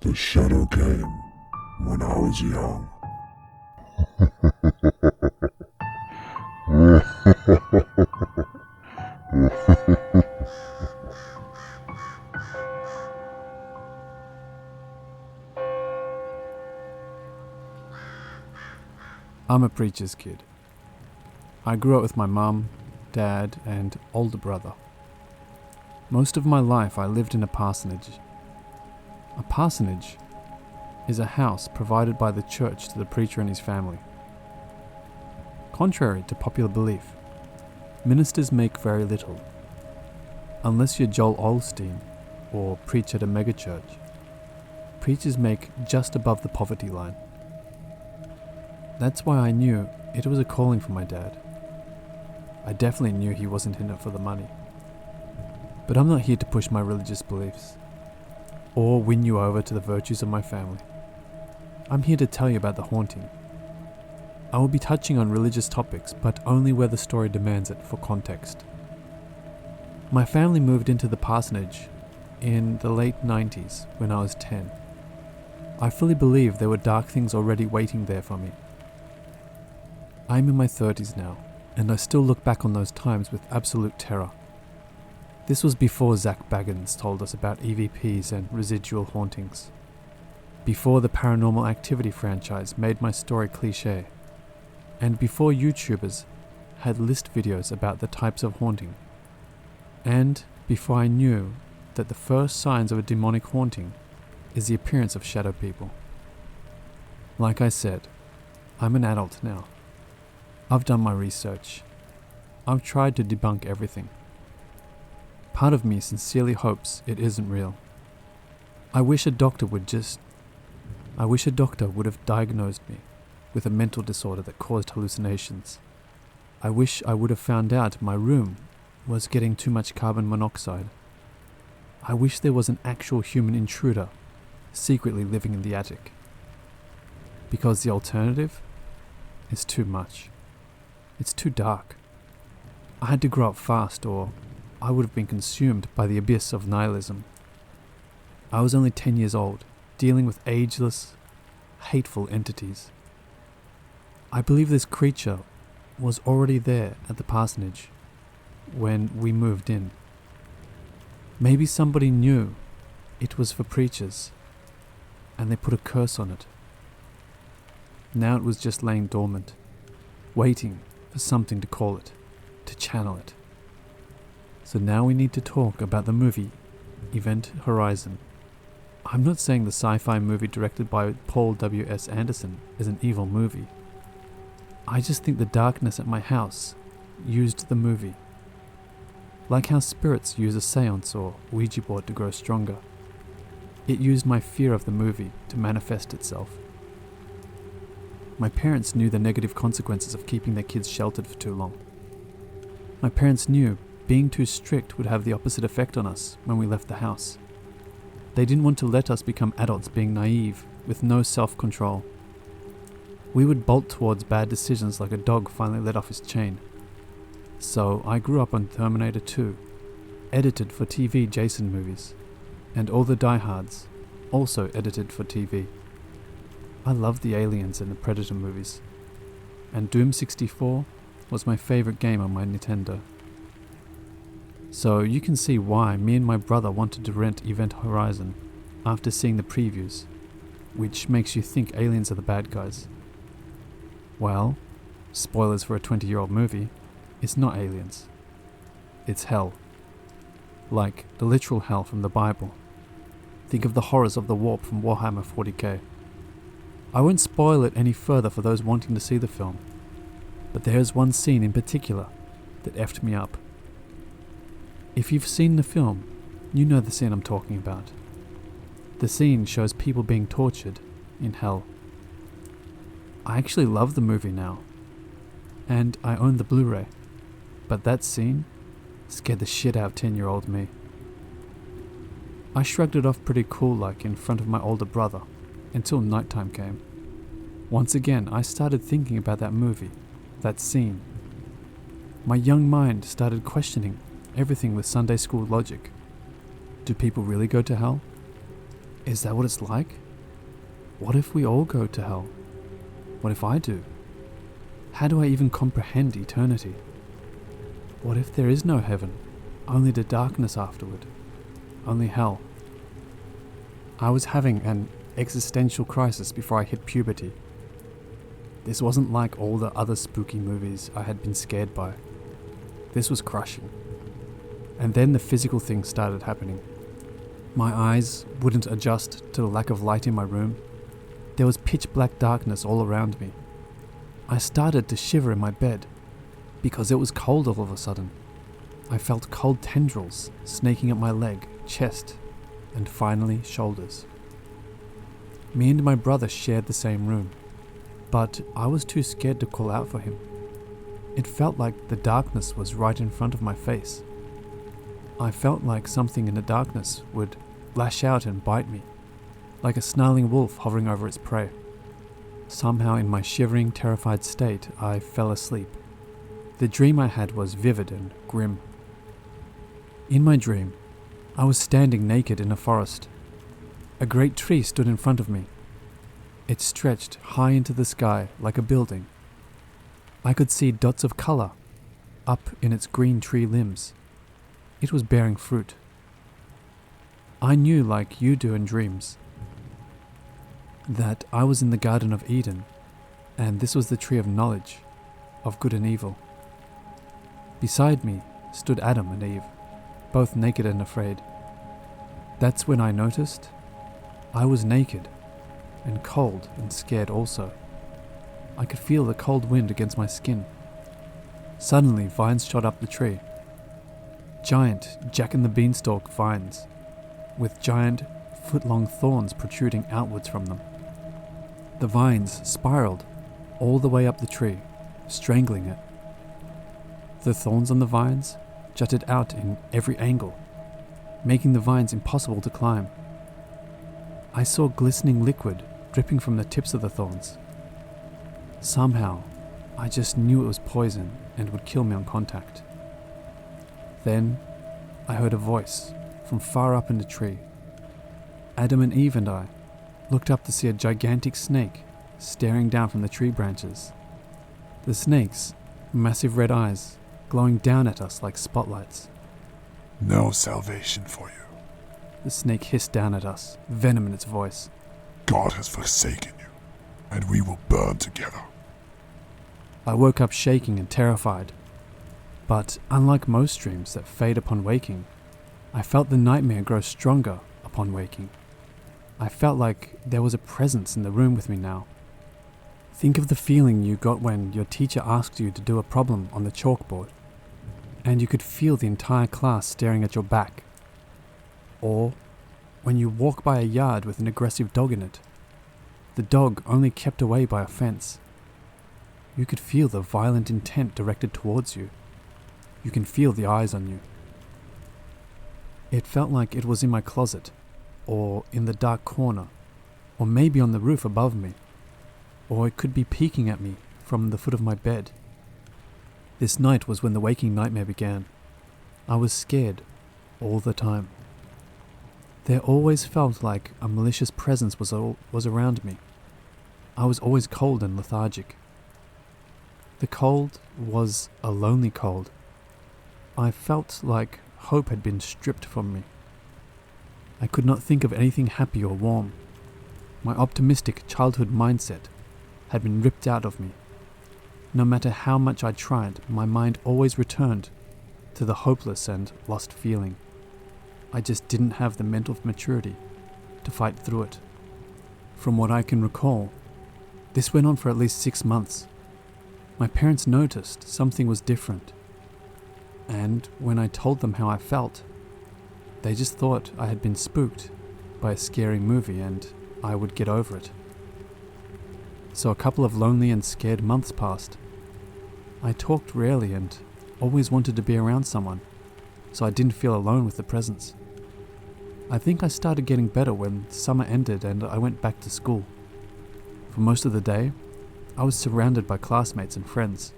The shadow came when I was young. I'm a preacher's kid. I grew up with my mum, dad, and older brother. Most of my life I lived in a parsonage. A parsonage is a house provided by the church to the preacher and his family. Contrary to popular belief, ministers make very little. Unless you're Joel Osteen or preach at a megachurch, preachers make just above the poverty line. That's why I knew it was a calling for my dad. I definitely knew he wasn't in it for the money. But I'm not here to push my religious beliefs, or win you over to the virtues of my family. I'm here to tell you about the haunting. I will be touching on religious topics, but only where the story demands it for context. My family moved into the parsonage in the late 90s when I was 10. I fully believe there were dark things already waiting there for me. I'm in my 30s now, and I still look back on those times with absolute terror. This was before Zach Baggins told us about EVPs and residual hauntings. Before the Paranormal Activity franchise made my story cliché. And before YouTubers had list videos about the types of haunting. And before I knew that the first signs of a demonic haunting is the appearance of shadow people. Like I said, I'm an adult now. I've done my research. I've tried to debunk everything. Part of me sincerely hopes it isn't real. I wish a doctor would have diagnosed me with a mental disorder that caused hallucinations. I wish I would have found out my room was getting too much carbon monoxide. I wish there was an actual human intruder secretly living in the attic. Because the alternative is too much. It's too dark. I had to grow up fast, or I would have been consumed by the abyss of nihilism. I was only 10 years old, dealing with ageless, hateful entities. I believe this creature was already there at the parsonage when we moved in. Maybe somebody knew it was for preachers, and they put a curse on it. Now it was just laying dormant, waiting for something to call it, to channel it. So now we need to talk about the movie, Event Horizon. I'm not saying the sci-fi movie directed by Paul W.S. Anderson is an evil movie. I just think the darkness at my house used the movie. Like how spirits use a seance or Ouija board to grow stronger. It used my fear of the movie to manifest itself. My parents knew the negative consequences of keeping their kids sheltered for too long. My parents knew being too strict would have the opposite effect on us when we left the house. They didn't want to let us become adults being naive, with no self-control. We would bolt towards bad decisions like a dog finally let off his chain. So I grew up on Terminator 2, edited for TV Jason movies, and all the diehards, also edited for TV. I loved the Aliens and the Predator movies, and Doom 64 was my favorite game on my Nintendo. So you can see why me and my brother wanted to rent Event Horizon after seeing the previews, which makes you think aliens are the bad guys. Well, spoilers for a 20-year-old movie, it's not aliens. It's hell. Like the literal hell from the Bible. Think of the horrors of the warp from Warhammer 40k. I won't spoil it any further for those wanting to see the film, but there's one scene in particular that effed me up. If you've seen the film, you know the scene I'm talking about. The scene shows people being tortured in hell. I actually love the movie now, and I own the Blu-ray, but that scene scared the shit out of 10-year-old me. I shrugged it off pretty cool-like in front of my older brother, until nighttime came. Once again, I started thinking about that movie, that scene. My young mind started questioning everything with Sunday school logic. Do people really go to hell? Is that what it's like? What if we all go to hell? What if I do? How do I even comprehend eternity? What if there is no heaven, only the darkness afterward, only hell? I was having an existential crisis before I hit puberty. This wasn't like all the other spooky movies I had been scared by. This was crushing. And then the physical things started happening. My eyes wouldn't adjust to the lack of light in my room. There was pitch black darkness all around me. I started to shiver in my bed because it was cold all of a sudden. I felt cold tendrils snaking up my leg, chest, and finally shoulders. Me and my brother shared the same room, but I was too scared to call out for him. It felt like the darkness was right in front of my face. I felt like something in the darkness would lash out and bite me, like a snarling wolf hovering over its prey. Somehow in my shivering, terrified state, I fell asleep. The dream I had was vivid and grim. In my dream, I was standing naked in a forest. A great tree stood in front of me. It stretched high into the sky like a building. I could see dots of color up in its green tree limbs. It was bearing fruit. I knew, like you do in dreams, that I was in the Garden of Eden, and this was the tree of knowledge, of good and evil. Beside me stood Adam and Eve, both naked and afraid. That's when I noticed I was naked, and cold and scared also. I could feel the cold wind against my skin. Suddenly, vines shot up the tree. Giant Jack-and-the-Beanstalk vines, with giant foot-long thorns protruding outwards from them. The vines spiraled all the way up the tree, strangling it. The thorns on the vines jutted out in every angle, making the vines impossible to climb. I saw glistening liquid dripping from the tips of the thorns. Somehow, I just knew it was poison and would kill me on contact. Then, I heard a voice from far up in the tree. Adam and Eve and I looked up to see a gigantic snake staring down from the tree branches. The snake's massive red eyes glowing down at us like spotlights. No salvation for you. The snake hissed down at us, venom in its voice. God has forsaken you, and we will burn together. I woke up shaking and terrified. But unlike most dreams that fade upon waking, I felt the nightmare grow stronger upon waking. I felt like there was a presence in the room with me now. Think of the feeling you got when your teacher asked you to do a problem on the chalkboard, and you could feel the entire class staring at your back. Or when you walk by a yard with an aggressive dog in it, the dog only kept away by a fence. You could feel the violent intent directed towards you. You can feel the eyes on you. It felt like it was in my closet, or in the dark corner, or maybe on the roof above me, or it could be peeking at me from the foot of my bed. This night was when the waking nightmare began. I was scared all the time. There always felt like a malicious presence was around me. I was always cold and lethargic. The cold was a lonely cold. I felt like hope had been stripped from me. I could not think of anything happy or warm. My optimistic childhood mindset had been ripped out of me. No matter how much I tried, my mind always returned to the hopeless and lost feeling. I just didn't have the mental maturity to fight through it. From what I can recall, this went on for at least 6 months. My parents noticed something was different. And when I told them how I felt, they just thought I had been spooked by a scary movie and I would get over it. So a couple of lonely and scared months passed. I talked rarely and always wanted to be around someone, so I didn't feel alone with the presence. I think I started getting better when summer ended and I went back to school. For most of the day, I was surrounded by classmates and friends.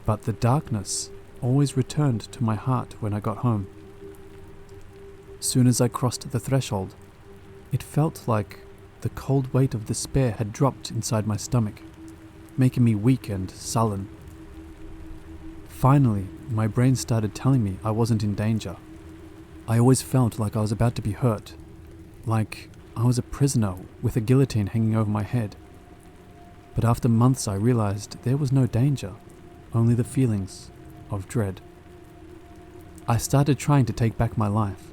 But the darkness always returned to my heart when I got home. Soon as I crossed the threshold, It felt like the cold weight of despair had dropped inside my stomach, making me weak and sullen. Finally, my brain started telling me I wasn't in danger. I always felt like I was about to be hurt, like I was a prisoner with a guillotine hanging over my head. But after months I realized there was no danger, only the feelings of dread. I started trying to take back my life.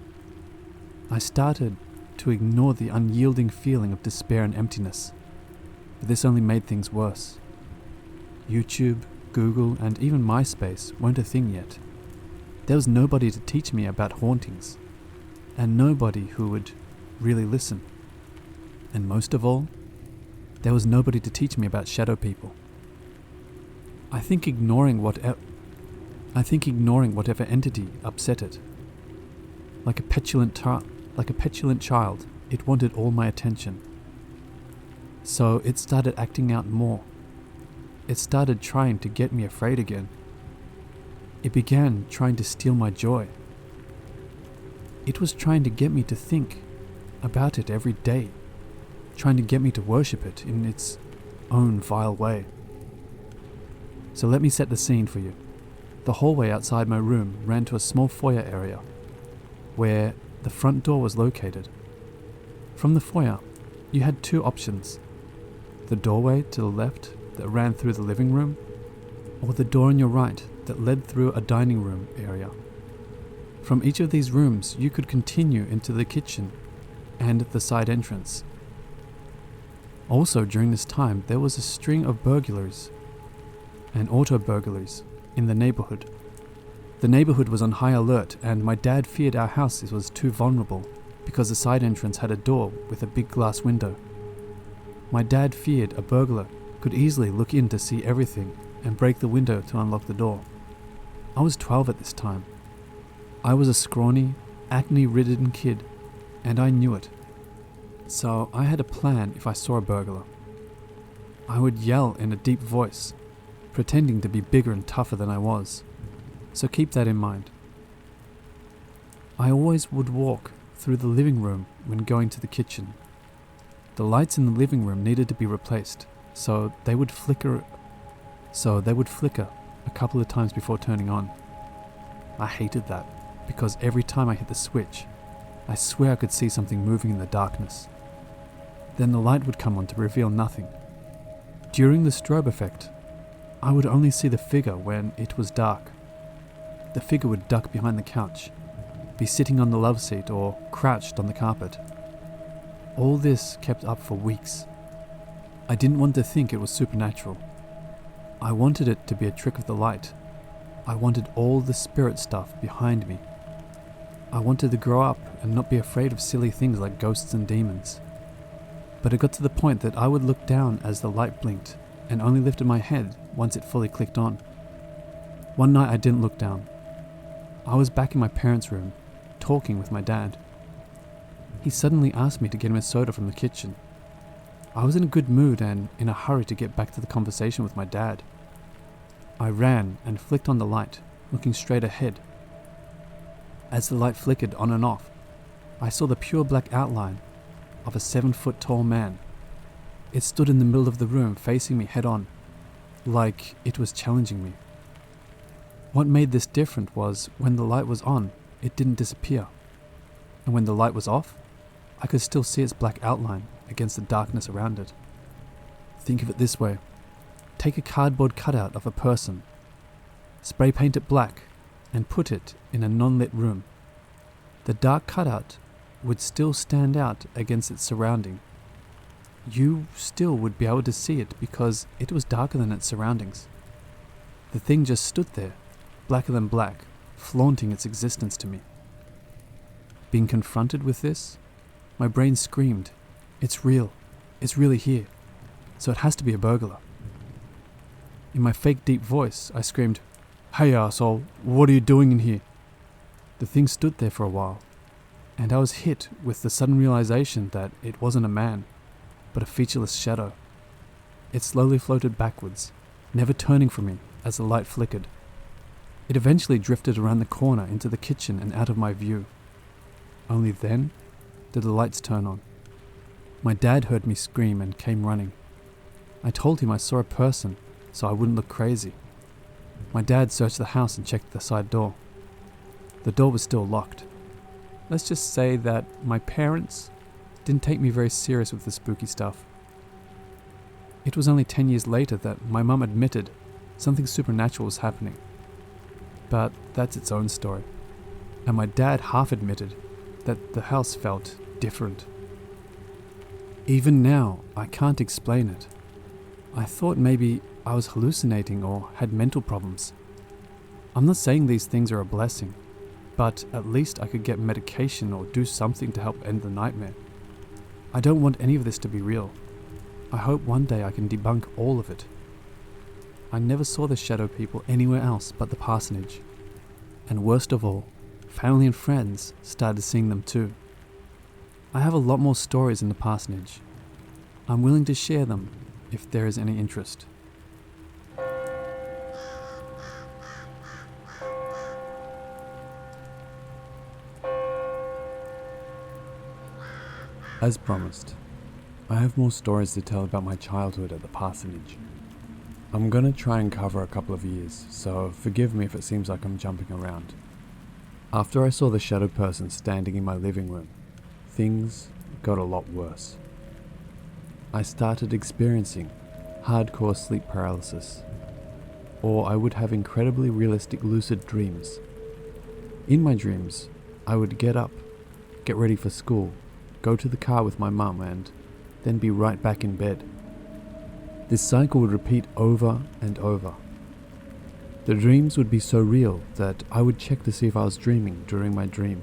I started to ignore the unyielding feeling of despair and emptiness, but this only made things worse. YouTube, Google, and even MySpace weren't a thing yet. There was nobody to teach me about hauntings, and nobody who would really listen. And most of all, there was nobody to teach me about shadow people. I think ignoring whatever entity upset it. Like a petulant child, it wanted all my attention. So it started acting out more. It started trying to get me afraid again. It began trying to steal my joy. It was trying to get me to think about it every day, trying to get me to worship it in its own vile way. So let me set the scene for you. The hallway outside my room ran to a small foyer area, where the front door was located. From the foyer, you had two options: the doorway to the left that ran through the living room, or the door on your right that led through a dining room area. From each of these rooms, you could continue into the kitchen and the side entrance. Also, during this time, there was a string of burglaries and auto burglaries in the neighborhood. The neighborhood was on high alert, and my dad feared our house was too vulnerable because the side entrance had a door with a big glass window. My dad feared a burglar could easily look in to see everything and break the window to unlock the door. I was 12 at this time. I was a scrawny, acne-ridden kid, and I knew it. So I had a plan if I saw a burglar. I would yell in a deep voice, pretending to be bigger and tougher than I was. So keep that in mind. I always would walk through the living room when going to the kitchen. The lights in the living room needed to be replaced, so they would flicker a couple of times before turning on. I hated that, because every time I hit the switch, I swear I could see something moving in the darkness. Then the light would come on to reveal nothing. During the strobe effect, I would only see the figure when it was dark. The figure would duck behind the couch, be sitting on the love seat or crouched on the carpet. All this kept up for weeks. I didn't want to think it was supernatural. I wanted it to be a trick of the light. I wanted all the spirit stuff behind me. I wanted to grow up and not be afraid of silly things like ghosts and demons. But it got to the point that I would look down as the light blinked and only lifted my head once it fully clicked on. One night I didn't look down. I was back in my parents' room, talking with my dad. He suddenly asked me to get him a soda from the kitchen. I was in a good mood and in a hurry to get back to the conversation with my dad. I ran and flicked on the light, looking straight ahead. As the light flickered on and off, I saw the pure black outline of a 7-foot-tall man. It stood in the middle of the room, facing me head-on, like it was challenging me. What made this different was when the light was on, it didn't disappear, and when the light was off, I could still see its black outline against the darkness around it. Think of it this way. Take a cardboard cutout of a person, spray paint it black, and put it in a non-lit room. The dark cutout would still stand out against its surrounding. You still would be able to see it because it was darker than its surroundings. The thing just stood there, blacker than black, flaunting its existence to me. Being confronted with this, my brain screamed, "It's real. It's really here. So it has to be a burglar." In my fake deep voice, I screamed, "Hey arsehole, what are you doing in here?" The thing stood there for a while, and I was hit with the sudden realization that it wasn't a man, but a featureless shadow. It slowly floated backwards, never turning from me as the light flickered. It eventually drifted around the corner into the kitchen and out of my view. Only then did the lights turn on. My dad heard me scream and came running. I told him I saw a person, so I wouldn't look crazy. My dad searched the house and checked the side door. The door was still locked. Let's just say that my parents didn't take me very serious with the spooky stuff. It was only 10 years later that my mum admitted something supernatural was happening. But that's its own story. And my dad half admitted that the house felt different. Even now, I can't explain it. I thought maybe I was hallucinating or had mental problems. I'm not saying these things are a blessing, but at least I could get medication or do something to help end the nightmare. I don't want any of this to be real. I hope one day I can debunk all of it. I never saw the shadow people anywhere else but the parsonage. And worst of all, family and friends started seeing them too. I have a lot more stories in the parsonage. I'm willing to share them if there is any interest. As promised, I have more stories to tell about my childhood at the parsonage. I'm gonna try and cover a couple of years, so forgive me if it seems like I'm jumping around. After I saw the shadow person standing in my living room, things got a lot worse. I started experiencing hardcore sleep paralysis, or I would have incredibly realistic lucid dreams. In my dreams, I would get up, get ready for school, go to the car with my mum, and then be right back in bed. This cycle would repeat over and over. The dreams would be so real that I would check to see if I was dreaming during my dream.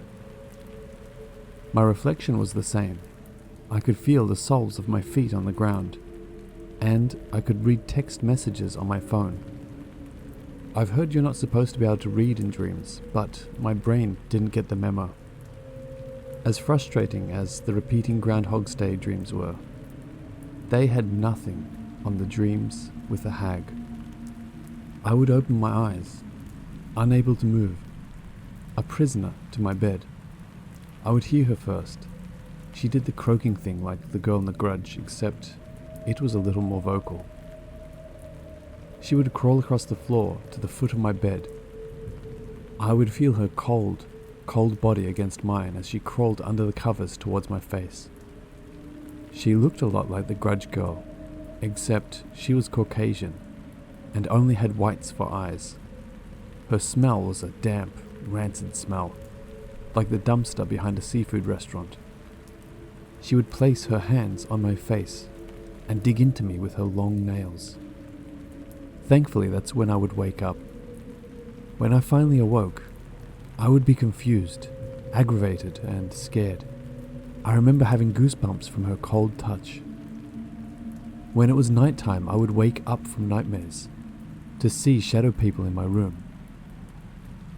My reflection was the same. I could feel the soles of my feet on the ground, and I could read text messages on my phone. I've heard you're not supposed to be able to read in dreams, but my brain didn't get the memo. As frustrating as the repeating Groundhog's Day dreams were, they had nothing on the dreams with the hag. I would open my eyes, unable to move, a prisoner to my bed. I would hear her first. She did the croaking thing like the girl in The Grudge, except it was a little more vocal. She would crawl across the floor to the foot of my bed. I would feel her cold body against mine as she crawled under the covers towards my face. She looked a lot like the Grudge girl, except she was Caucasian and only had whites for eyes. Her smell was a damp, rancid smell, like the dumpster behind a seafood restaurant. She would place her hands on my face and dig into me with her long nails. Thankfully, that's when I would wake up. When I finally awoke, I would be confused, aggravated, and scared. I remember having goosebumps from her cold touch. When it was nighttime, I would wake up from nightmares to see shadow people in my room.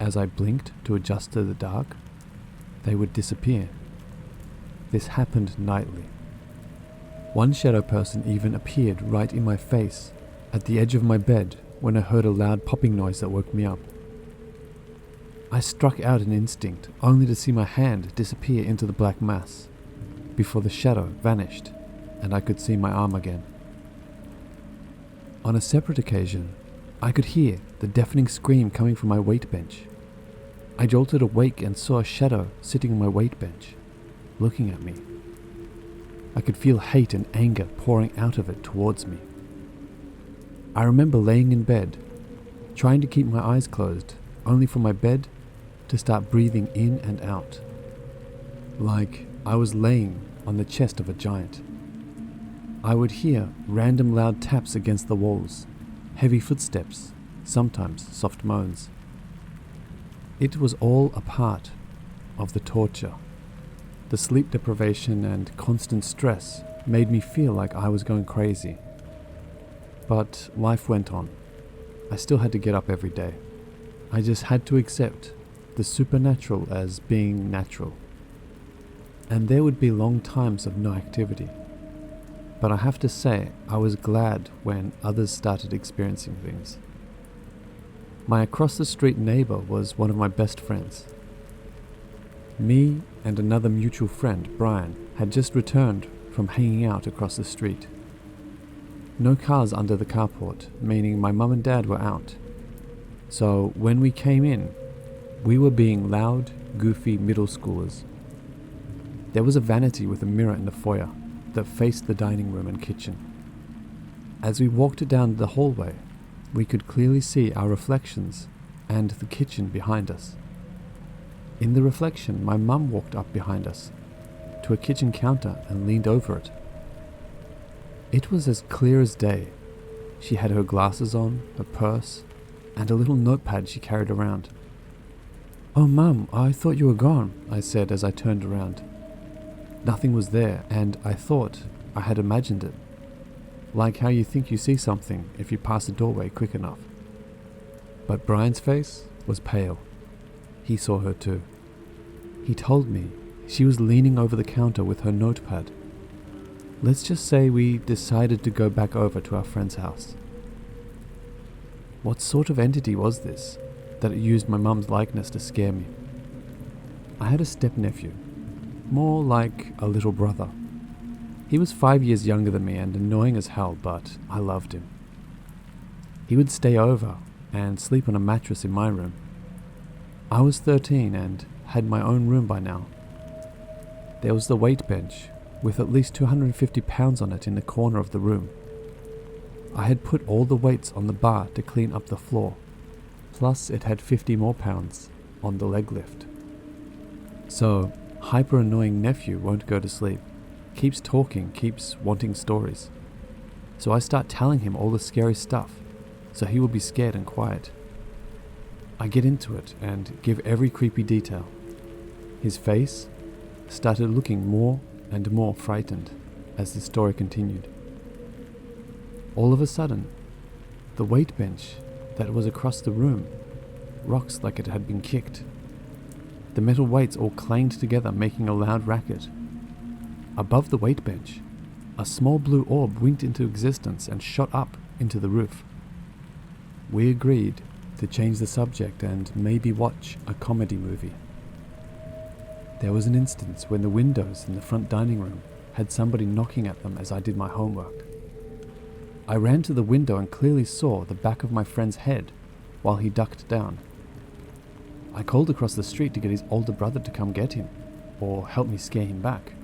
As I blinked to adjust to the dark, they would disappear. This happened nightly. One shadow person even appeared right in my face at the edge of my bed when I heard a loud popping noise that woke me up. I struck out an instinct only to see my hand disappear into the black mass before the shadow vanished and I could see my arm again. On a separate occasion, I could hear the deafening scream coming from my weight bench. I jolted awake and saw a shadow sitting on my weight bench, looking at me. I could feel hate and anger pouring out of it towards me. I remember laying in bed, trying to keep my eyes closed, only for my bed to start breathing in and out, like I was laying on the chest of a giant. I would hear random loud taps against the walls, heavy footsteps, sometimes soft moans. It was all a part of the torture. The sleep deprivation and constant stress made me feel like I was going crazy. But life went on. I still had to get up every day. I just had to accept the supernatural as being natural. And there would be long times of no activity. But I have to say, I was glad when others started experiencing things. My across the street neighbor was one of my best friends. Me and another mutual friend, Brian, had just returned from hanging out across the street. No cars under the carport, meaning my mum and dad were out. So when we came in, we were being loud, goofy middle schoolers. There was a vanity with a mirror in the foyer that faced the dining room and kitchen. As we walked down the hallway, we could clearly see our reflections and the kitchen behind us. In the reflection, my mum walked up behind us to a kitchen counter and leaned over it. It was as clear as day. She had her glasses on, a purse, and a little notepad she carried around. "Oh, Mum, I thought you were gone," I said as I turned around. Nothing was there, and I thought I had imagined it. Like how you think you see something if you pass a doorway quick enough. But Brian's face was pale. He saw her too. He told me she was leaning over the counter with her notepad. Let's just say we decided to go back over to our friend's house. What sort of entity was this that it used my mum's likeness to scare me? I had a step-nephew, more like a little brother. He was 5 years younger than me and annoying as hell, but I loved him. He would stay over and sleep on a mattress in my room. I was 13 and had my own room by now. There was the weight bench with at least 250 pounds on it in the corner of the room. I had put all the weights on the bar to clean up the floor, plus it had 50 more pounds on the leg lift. So, hyper-annoying nephew won't go to sleep, keeps talking, keeps wanting stories. So I start telling him all the scary stuff, so he will be scared and quiet. I get into it and give every creepy detail. His face started looking more and more frightened as the story continued. All of a sudden, the weight bench that was across the room rocks like it had been kicked. The metal weights all clanged together, making a loud racket. Above the weight bench, a small blue orb winked into existence and shot up into the roof. We agreed to change the subject and maybe watch a comedy movie. There was an instance when the windows in the front dining room had somebody knocking at them as I did my homework. I ran to the window and clearly saw the back of my friend's head while he ducked down. I called across the street to get his older brother to come get him, or help me scare him back.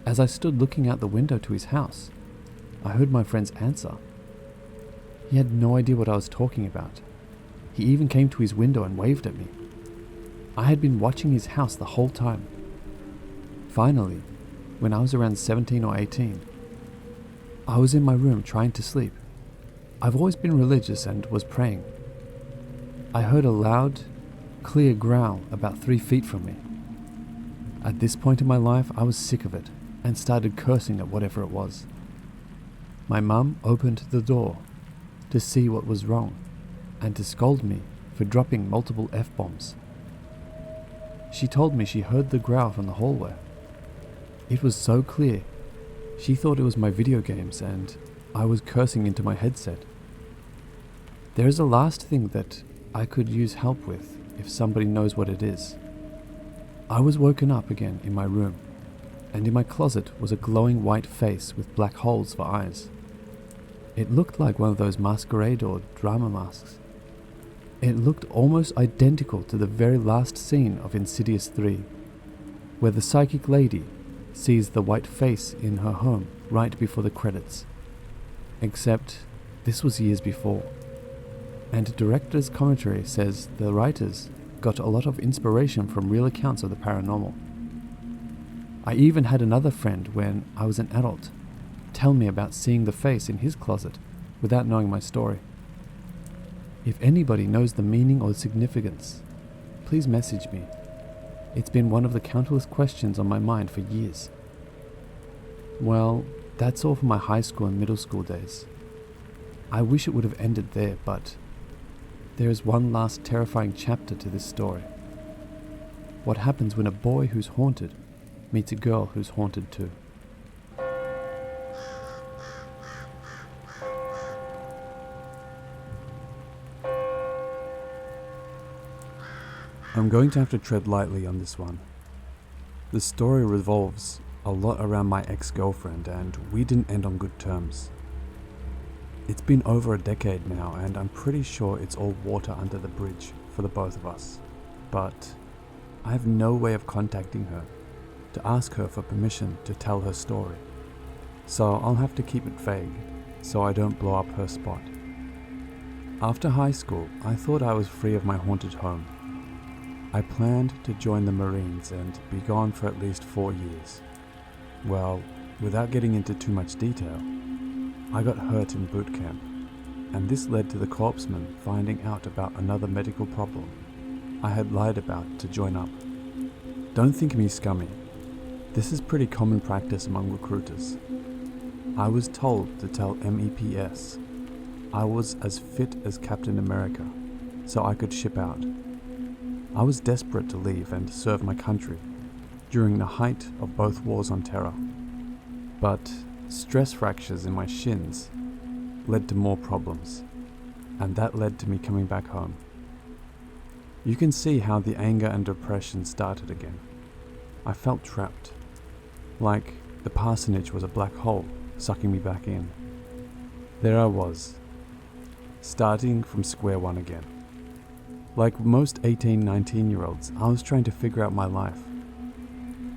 As I stood looking out the window to his house, I heard my friend's answer. He had no idea what I was talking about. He even came to his window and waved at me. I had been watching his house the whole time. Finally, when I was around 17 or 18, I was in my room trying to sleep. I've always been religious and was praying. I heard a loud, clear growl about 3 feet from me. At this point in my life, I was sick of it and started cursing at whatever it was. My mum opened the door to see what was wrong and to scold me for dropping multiple F-bombs. She told me she heard the growl from the hallway. It was so clear. She thought it was my video games and I was cursing into my headset. There is a last thing that I could use help with if somebody knows what it is. I was woken up again in my room, and in my closet was a glowing white face with black holes for eyes. It looked like one of those masquerade or drama masks. It looked almost identical to the very last scene of Insidious 3, where the psychic lady sees the white face in her home right before the credits. Except this was years before, and director's commentary says the writers got a lot of inspiration from real accounts of the paranormal. I even had another friend when I was an adult tell me about seeing the face in his closet without knowing my story. If anybody knows the meaning or significance, please message me. It's been one of the countless questions on my mind for years. Well, that's all for my high school and middle school days. I wish it would have ended there, but there is one last terrifying chapter to this story. What happens when a boy who's haunted meets a girl who's haunted too? I'm going to have to tread lightly on this one. The story revolves a lot around my ex-girlfriend, and we didn't end on good terms. It's been over a decade now, and I'm pretty sure it's all water under the bridge for the both of us. But I have no way of contacting her to ask her for permission to tell her story. So I'll have to keep it vague so I don't blow up her spot. After high school, I thought I was free of my haunted home. I planned to join the Marines and be gone for at least 4 years. Well, without getting into too much detail, I got hurt in boot camp, and this led to the corpsman finding out about another medical problem I had lied about to join up. Don't think me scummy. This is pretty common practice among recruiters. I was told to tell MEPS I was as fit as Captain America, so I could ship out. I was desperate to leave and serve my country during the height of both wars on terror. But stress fractures in my shins led to more problems, and that led to me coming back home. You can see how the anger and depression started again. I felt trapped, like the parsonage was a black hole sucking me back in. There I was, starting from square one again. Like most 18, 19-year-olds, I was trying to figure out my life.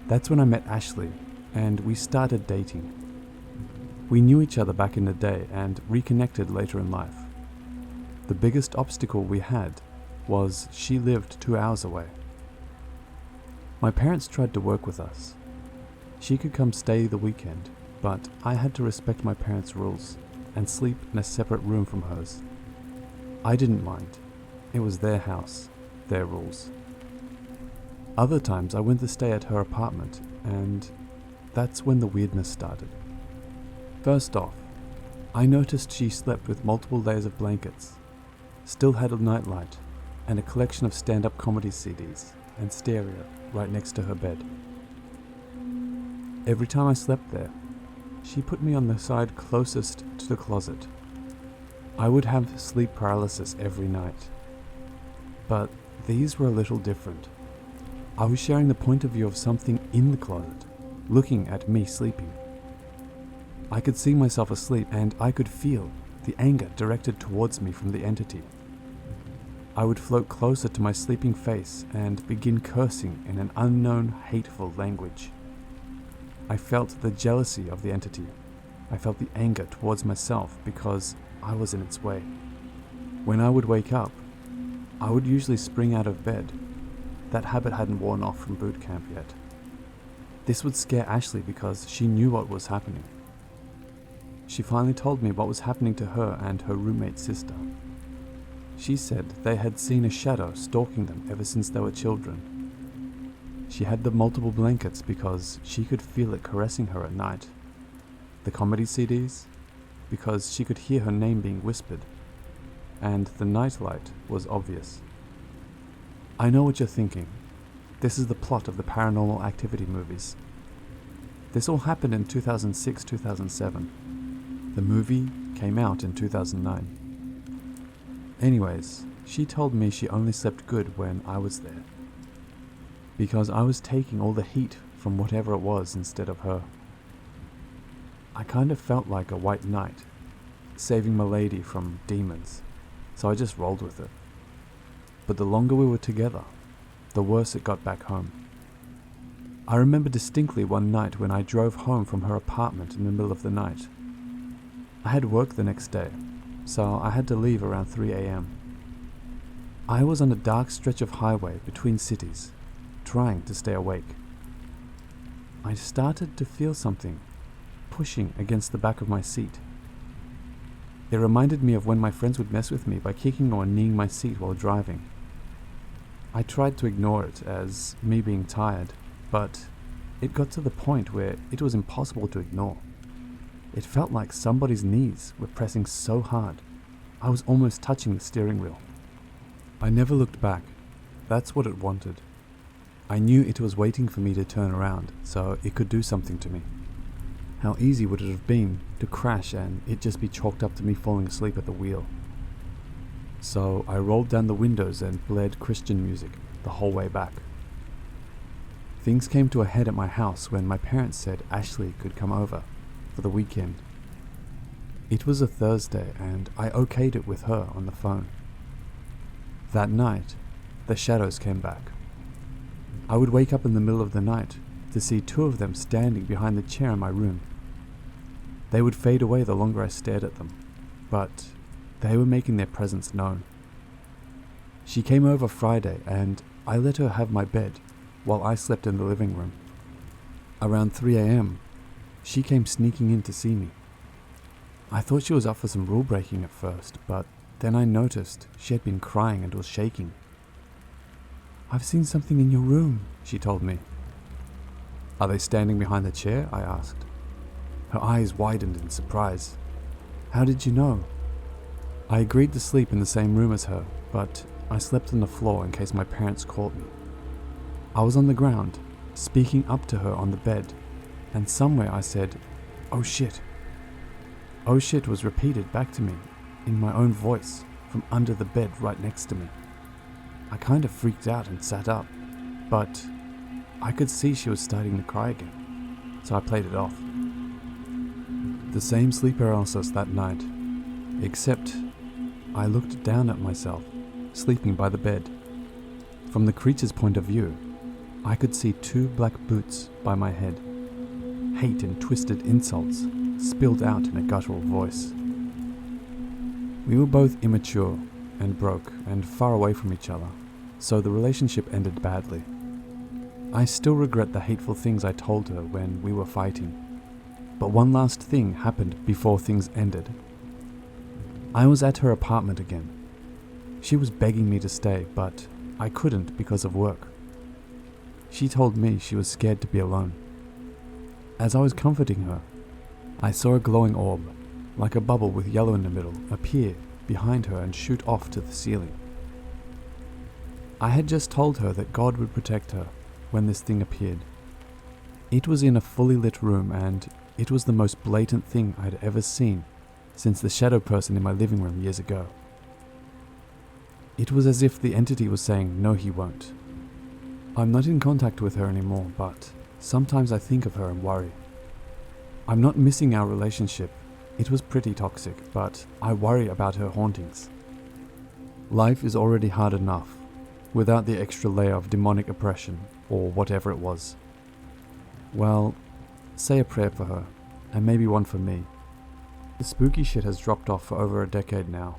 That's when I met Ashley, and we started dating. We knew each other back in the day and reconnected later in life. The biggest obstacle we had was she lived 2 hours away. My parents tried to work with us. She could come stay the weekend, but I had to respect my parents' rules and sleep in a separate room from hers. I didn't mind. It was their house, their rules. Other times I went to stay at her apartment, and that's when the weirdness started. First off, I noticed she slept with multiple layers of blankets, still had a nightlight, and a collection of stand-up comedy CDs and stereo right next to her bed. Every time I slept there, she put me on the side closest to the closet. I would have sleep paralysis every night. But these were a little different. I was sharing the point of view of something in the closet, looking at me sleeping. I could see myself asleep, and I could feel the anger directed towards me from the entity. I would float closer to my sleeping face and begin cursing in an unknown, hateful language. I felt the jealousy of the entity. I felt the anger towards myself because I was in its way. When I would wake up, I would usually spring out of bed. That habit hadn't worn off from boot camp yet. This would scare Ashley because she knew what was happening. She finally told me what was happening to her and her roommate's sister. She said they had seen a shadow stalking them ever since they were children. She had the multiple blankets because she could feel it caressing her at night. The comedy CDs, because she could hear her name being whispered. And the nightlight was obvious. I know what you're thinking. This is the plot of the Paranormal Activity movies. This all happened in 2006-2007. The movie came out in 2009. Anyways, she told me she only slept good when I was there, because I was taking all the heat from whatever it was instead of her. I kind of felt like a white knight, saving my lady from demons, so I just rolled with it. But the longer we were together, the worse it got back home. I remember distinctly one night when I drove home from her apartment in the middle of the night. I had work the next day, so I had to leave around 3 a.m. I was on a dark stretch of highway between cities, trying to stay awake. I started to feel something pushing against the back of my seat. It reminded me of when my friends would mess with me by kicking or kneeing my seat while driving. I tried to ignore it as me being tired, but it got to the point where it was impossible to ignore. It felt like somebody's knees were pressing so hard, I was almost touching the steering wheel. I never looked back. That's what it wanted. I knew it was waiting for me to turn around, so it could do something to me. How easy would it have been to crash and it just be chalked up to me falling asleep at the wheel? So I rolled down the windows and blared Christian music the whole way back. things came to a head at my house when my parents said Ashley could come over for the weekend. It was a Thursday and I okayed it with her on the phone. That night, the shadows came back. I would wake up in the middle of the night to see two of them standing behind the chair in my room. They would fade away the longer I stared at them, but they were making their presence known. She came over Friday and I let her have my bed while I slept in the living room. Around 3 a.m., she came sneaking in to see me. I thought she was up for some rule breaking at first, but then I noticed she had been crying and was shaking. "I've seen something in your room," she told me. "Are they standing behind the chair?" I asked. Her eyes widened in surprise. "How did you know?" I agreed to sleep in the same room as her, but I slept on the floor in case my parents called me. I was on the ground, speaking up to her on the bed, and somewhere I said, "Oh shit." "Oh shit" was repeated back to me in my own voice from under the bed right next to me. I kind of freaked out and sat up, but I could see she was starting to cry again, so I played it off. The same sleep paralysis that night, except I looked down at myself, sleeping by the bed. From the creature's point of view, I could see two black boots by my head. Hate and twisted insults spilled out in a guttural voice. We were both immature and broke and far away from each other, so the relationship ended badly. I still regret the hateful things I told her when we were fighting, but one last thing happened before things ended. I was at her apartment again. She was begging me to stay, but I couldn't because of work. She told me she was scared to be alone. As I was comforting her, I saw a glowing orb, like a bubble with yellow in the middle, appear behind her and shoot off to the ceiling. I had just told her that God would protect her when this thing appeared. It was in a fully lit room and it was the most blatant thing I had ever seen since the shadow person in my living room years ago. It was as if the entity was saying, "No, he won't." I'm not in contact with her anymore, but sometimes I think of her and worry. I'm not missing our relationship. It was pretty toxic, but I worry about her hauntings. Life is already hard enough, without the extra layer of demonic oppression, or whatever it was. Well, say a prayer for her, and maybe one for me. The spooky shit has dropped off for over a decade now.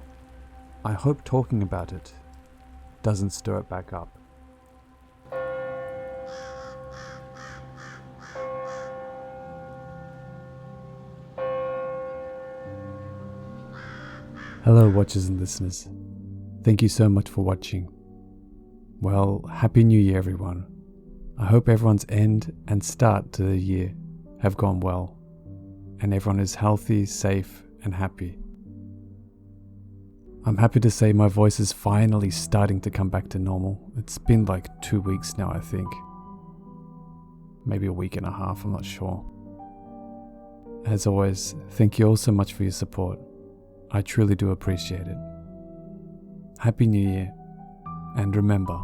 I hope talking about it doesn't stir it back up. Hello watchers and listeners. Thank you so much for watching. Well, Happy New Year everyone. I hope everyone's end and start to the year have gone well, and everyone is healthy, safe, and happy. I'm happy to say my voice is finally starting to come back to normal. It's been like 2 weeks now, I think. Maybe a week and a half, I'm not sure. As always, thank you all so much for your support. I truly do appreciate it. Happy New Year, and remember,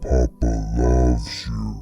Papa loves you.